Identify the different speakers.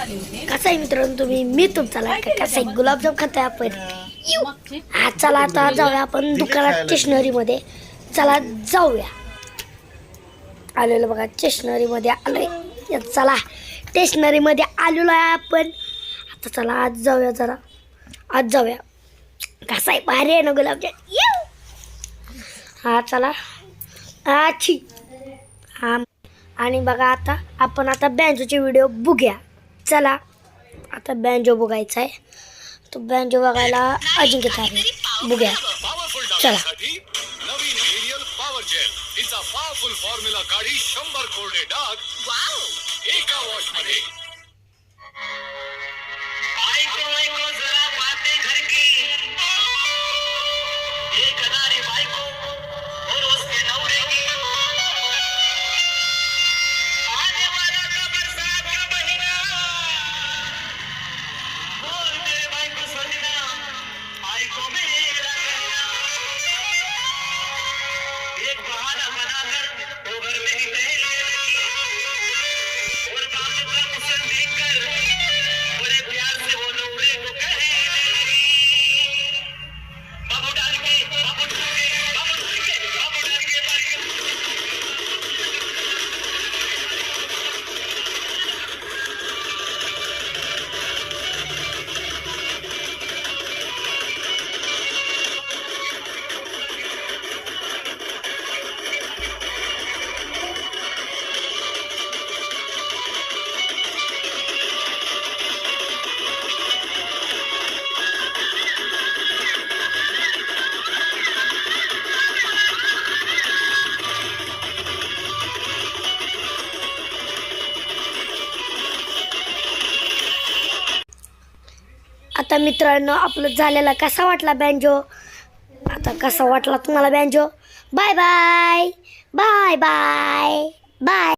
Speaker 1: कसा आहे मित्रांनो तुम्ही, मी तुमचा लाडका कसा आहे गुलाबजाम खातोय आपण. हा चला आता जाऊया आपण दुकानात स्टेशनरीमध्ये. चला जाऊया. आलेलो बघा स्टेशनरीमध्ये आलोय. चला स्टेशनरीमध्ये आलेलो आहे आपण. आता चला आज जाऊया, जरा आज जाऊया. कसा आहे भारी आहे ना गुलाबजाम. हा चला आची. हा आणि बघा आता आपण आता बँजोचे व्हिडिओ बघूया. चला आता बँजो बघायचा आहे. तो बँजो बघायला अजिंक्य तारे बघूया. चला
Speaker 2: नवीन एरियल पॉवर जेल हिचा पॉवरफुल फॉर्म्युला काढी 100 कोरडे डाग एका वॉश मध्ये. जरा बातें घर की एक अनारी बाइको और उसके नौरे की. आने वाला था बरसात का महीना बोल मेरे बाइको सोचना बाइको मेरा कहना. एक बहाना बनाकर वो घर में ही टहलने लगी और काम का मुसल देखकर बड़े प्यार से वो नौरे को कहने लगी. बाबू डाल के बाबू डाल के बाबू डाल के बाबू डाल के बाबू.
Speaker 1: आता मित्रांनो आपलं झालेला कसा वाटला बँजो. आता कसा वाटला तुम्हाला banjo. Bye bye bye bye bye.